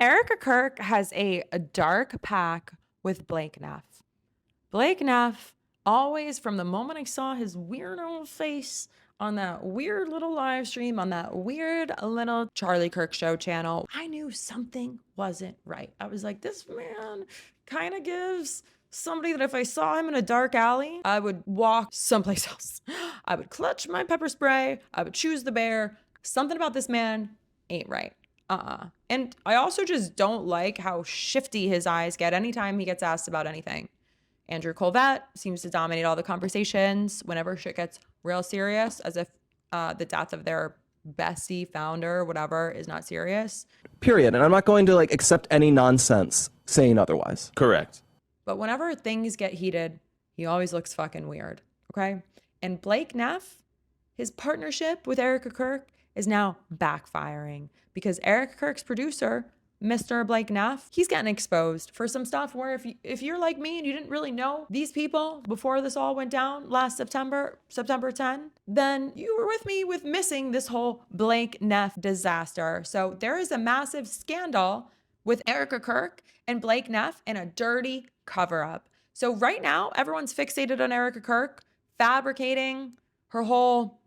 Erika Kirk has a dark pact with Blake Neff. Blake Neff, always from the moment I saw his weird old face on that weird little live stream on that weird little Charlie Kirk show channel, I knew something wasn't right. I was like, this man kind of gives somebody that if I saw him in a dark alley, I would walk someplace else. I would clutch my pepper spray. I would choose the bear. Something about this man ain't right. And I also just don't like how shifty his eyes get anytime he gets asked about anything. Andrew Colvett seems to dominate all the conversations whenever shit gets real serious, as if the death of their bestie, founder, whatever, is not serious. Period. And I'm not going to accept any nonsense saying otherwise. Correct. But whenever things get heated, he always looks fucking weird. Okay. And Blake Neff, his partnership with Erika Kirk is now backfiring because Erika Kirk's producer, Mr. Blake Neff, he's getting exposed for some stuff where if you're like me and you didn't really know these people before this all went down last September 10, then you were with me with missing this whole Blake Neff disaster. So there is a massive scandal with Erika Kirk and Blake Neff and a dirty cover up. So right now, everyone's fixated on Erika Kirk, fabricating her whole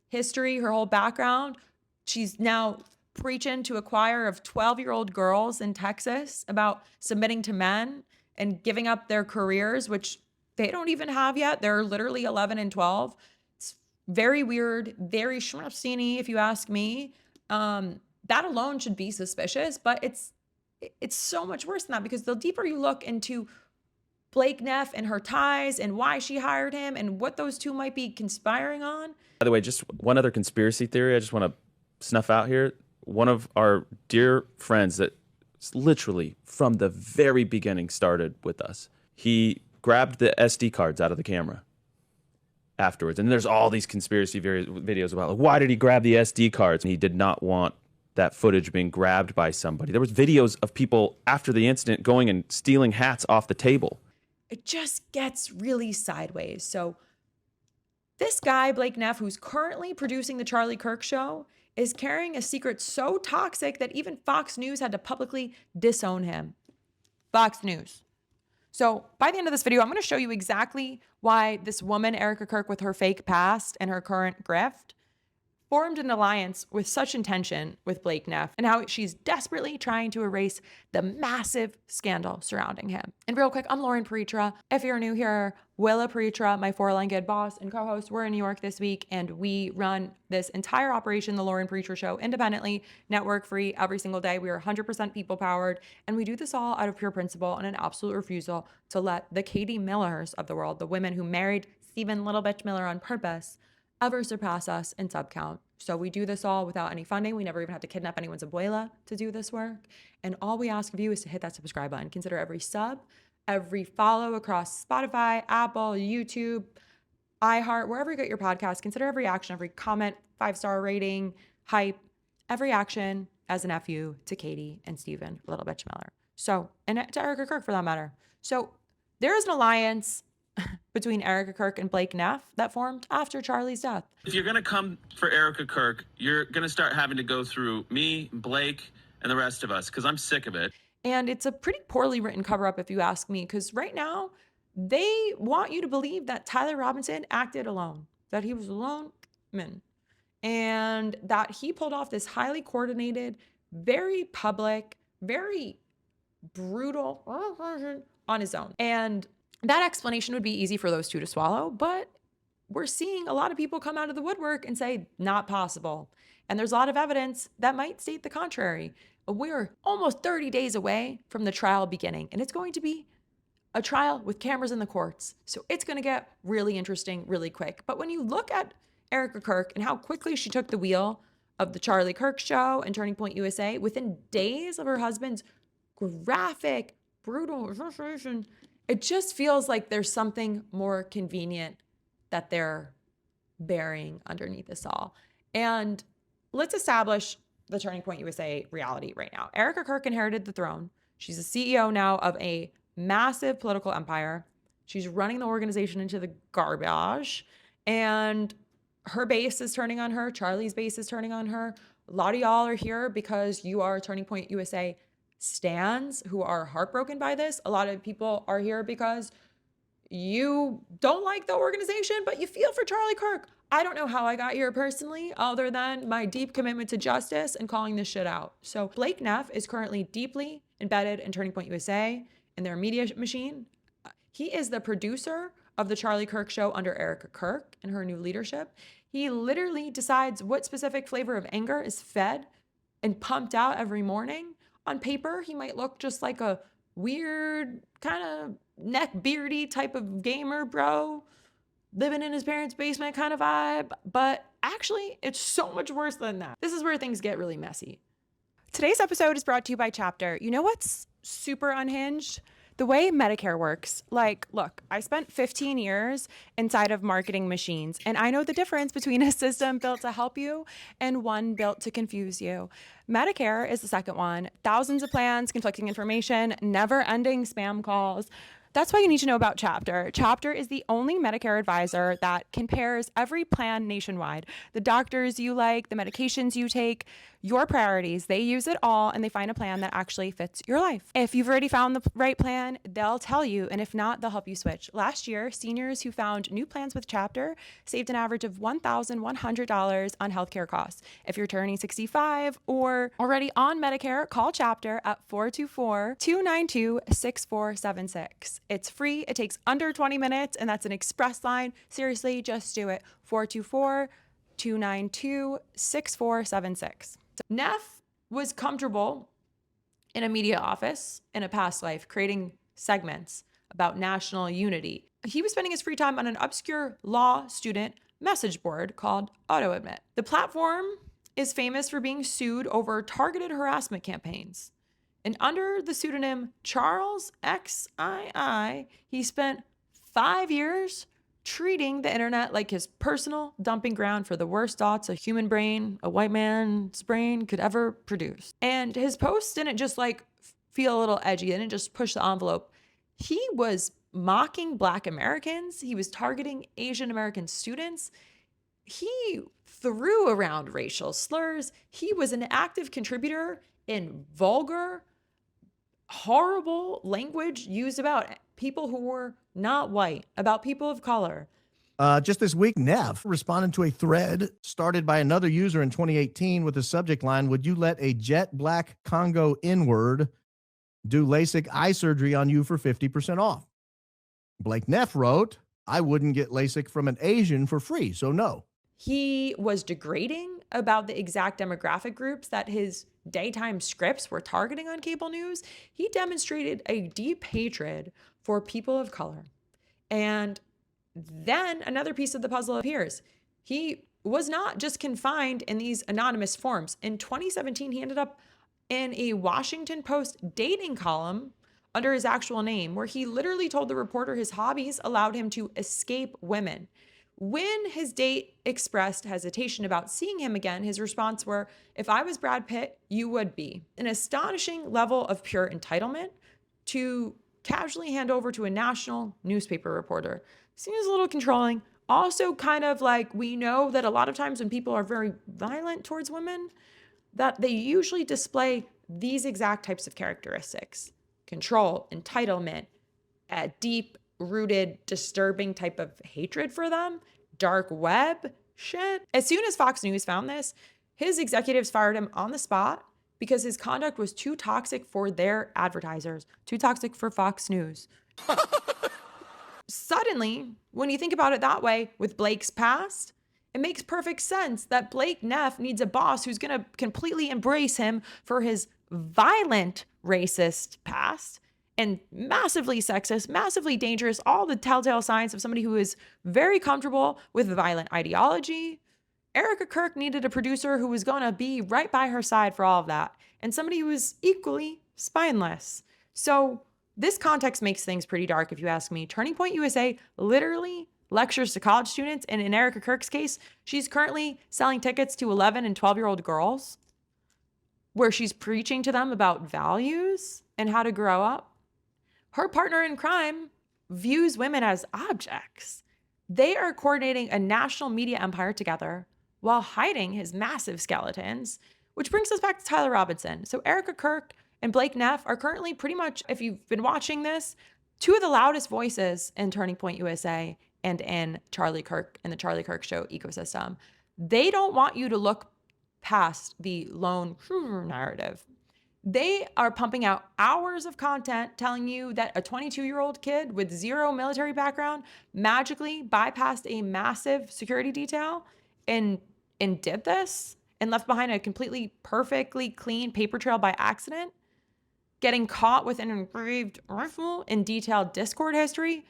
history, her whole background. She's now preaching to a choir of 12-year-old girls in Texas about submitting to men and giving up their careers, which they don't even have yet. They're literally 11 and 12. It's very weird, very schmapsteiny, if you ask me. That alone should be suspicious, but it's so much worse than that, because the deeper you look into Blake Neff and her ties and why she hired him and what those two might be conspiring on. By the way, just one other conspiracy theory I just want to snuff out here. One of our dear friends that literally from the very beginning started with us, he grabbed the SD cards out of the camera afterwards. And there's all these conspiracy videos about why did he grab the SD cards? And he did not want that footage being grabbed by somebody. There was videos of people after the incident going and stealing hats off the table. It just gets really sideways. So this guy, Blake Neff, who's currently producing the Charlie Kirk show, is carrying a secret so toxic that even Fox News had to publicly disown him. Fox News. So by the end of this video, I'm going to show you exactly why this woman, Erika Kirk, with her fake past and her current grift, formed an alliance with such intention with Blake Neff, and how she's desperately trying to erase the massive scandal surrounding him. And real quick, I'm Lauren Preitra. If you're new here, Willa Preitra, my 4-line good boss and co-host, we're in New York this week, and we run this entire operation, the Lauren Preitra Show, independently, network free, every single day. We are 100% people powered, and we do this all out of pure principle and an absolute refusal to let the Katie Millers of the world, the women who married Stephen Little Bitch Miller on purpose, ever surpass us in sub count. So we do this all without any funding. We never even have to kidnap anyone's abuela to do this work. And all we ask of you is to hit that subscribe button. Consider every sub, every follow across Spotify, Apple, YouTube, iHeart, wherever you get your podcast. Consider every action, every comment, 5-star rating, hype, every action as an FU to Katie and Stephen Little Bitch Miller. So, and to Erika Kirk for that matter. So there is an alliance between Erika Kirk and Blake Neff that formed after Charlie's death. If you're going to come for Erika Kirk, you're going to start having to go through me, Blake, and the rest of us, because I'm sick of it. And it's a pretty poorly written cover-up, if you ask me, because right now they want you to believe that Tyler Robinson acted alone, that he was a lone man, and that he pulled off this highly coordinated, very public, very brutal on his own. And that explanation would be easy for those two to swallow, but we're seeing a lot of people come out of the woodwork and say, not possible. And there's a lot of evidence that might state the contrary. We're almost 30 days away from the trial beginning, and it's going to be a trial with cameras in the courts. So it's going to get really interesting really quick. But when you look at Erika Kirk and how quickly she took the wheel of the Charlie Kirk show and Turning Point USA, within days of her husband's graphic, brutal assassination, it just feels like there's something more convenient that they're burying underneath this all. And let's establish the Turning Point USA reality right now. Erika Kirk inherited the throne. She's a CEO now of a massive political empire. She's running the organization into the garbage. And her base is turning on her. Charlie's base is turning on her. A lot of y'all are here because you are Turning Point USA stans who are heartbroken by this. A lot of people are here because you don't like the organization, but you feel for Charlie Kirk. I don't know how I got here personally, other than my deep commitment to justice and calling this shit out. So Blake Neff is currently deeply embedded in Turning Point USA and their media machine. He is the producer of the Charlie Kirk show under Erika Kirk and her new leadership. He literally decides what specific flavor of anger is fed and pumped out every morning. On paper, he might look just like a weird, kind of neck beardy type of gamer bro, living in his parents' basement kind of vibe. But actually, it's so much worse than that. This is where things get really messy. Today's episode is brought to you by Chapter. You know what's super unhinged? The way Medicare works. Like, look, I spent 15 years inside of marketing machines, and I know the difference between a system built to help you and one built to confuse you. Medicare is the second one. Thousands of plans, conflicting information, never-ending spam calls. That's why you need to know about Chapter. Chapter is the only Medicare advisor that compares every plan nationwide. The doctors you like, the medications you take, your priorities. They use it all and they find a plan that actually fits your life. If you've already found the right plan, they'll tell you, and if not, they'll help you switch. Last year, seniors who found new plans with Chapter saved an average of $1,100 on healthcare costs. If you're turning 65 or already on Medicare, call Chapter at 424-292-6476. It's free. It takes under 20 minutes, and that's an express line. Seriously, just do it. 424-292-6476. Neff was comfortable in a media office in a past life, creating segments about national unity. He was spending his free time on an obscure law student message board called AutoAdmit. The platform is famous for being sued over targeted harassment campaigns. And under the pseudonym Charles XII, he spent 5 years treating the internet like his personal dumping ground for the worst thoughts a human brain, a white man's brain could ever produce. And his posts didn't just like feel a little edgy, they didn't just push the envelope. He was mocking Black Americans, he was targeting Asian American students, he threw around racial slurs, he was an active contributor in vulgar, horrible language used about people who were not white, about people of color. Just this week, Neff responded to a thread started by another user in 2018 with the subject line, "Would you let a jet black Congo N-word do LASIK eye surgery on you for 50% off?" Blake Neff wrote, "I wouldn't get LASIK from an Asian for free, so no." He was degrading about the exact demographic groups that his daytime scripts were targeting on cable news. He demonstrated a deep hatred for people of color. And then another piece of the puzzle appears. He was not just confined in these anonymous forms. In 2017, he ended up in a Washington Post dating column under his actual name, where he literally told the reporter his hobbies allowed him to escape women. When his date expressed hesitation about seeing him again, his response were, "If I was Brad Pitt, you would be." An astonishing level of pure entitlement to casually hand over to a national newspaper reporter. Seems a little controlling. Also kind of like, we know that a lot of times when people are very violent towards women, that they usually display these exact types of characteristics: control, entitlement, a deep rooted, disturbing type of hatred for them, dark web shit. As soon as Fox News found this, his executives fired him on the spot because his conduct was too toxic for their advertisers, too toxic for Fox News. Suddenly, when you think about it that way, with Blake's past, it makes perfect sense that Blake Neff needs a boss who's going to completely embrace him for his violent racist past and massively sexist, massively dangerous, all the telltale signs of somebody who is very comfortable with violent ideology. Erika Kirk needed a producer who was going to be right by her side for all of that, and somebody who was equally spineless. So this context makes things pretty dark, if you ask me. Turning Point USA literally lectures to college students, and in Erika Kirk's case, she's currently selling tickets to 11 and 12-year-old girls where she's preaching to them about values and how to grow up. Her partner in crime views women as objects. They are coordinating a national media empire together while hiding his massive skeletons, which brings us back to Tyler Robinson. So Erika Kirk and Blake Neff are currently pretty much, if you've been watching this, two of the loudest voices in Turning Point USA and in Charlie Kirk and the Charlie Kirk Show ecosystem. They don't want you to look past the lone narrative. They are pumping out hours of content telling you that a 22-year-old kid with zero military background magically bypassed a massive security detail and did this and left behind a completely perfectly clean paper trail by accident, getting caught with an engraved rifle and detailed Discord history.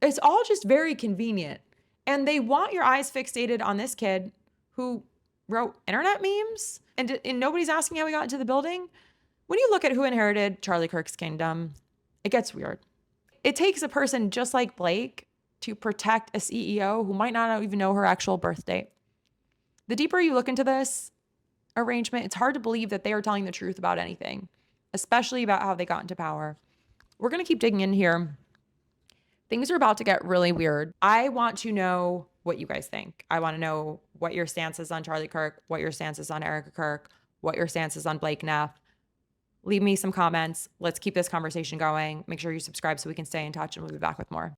It's all just very convenient. And they want your eyes fixated on this kid who wrote internet memes and nobody's asking how he got into the building. When you look at who inherited Charlie Kirk's kingdom, it gets weird. It takes a person just like Blake to protect a CEO who might not even know her actual birth date. The deeper you look into this arrangement, it's hard to believe that they are telling the truth about anything, especially about how they got into power. We're going to keep digging in here. Things are about to get really weird. I want to know what you guys think. I want to know what your stance is on Charlie Kirk, what your stance is on Erika Kirk, what your stance is on Blake Neff. Leave me some comments. Let's keep this conversation going. Make sure you subscribe so we can stay in touch, and we'll be back with more.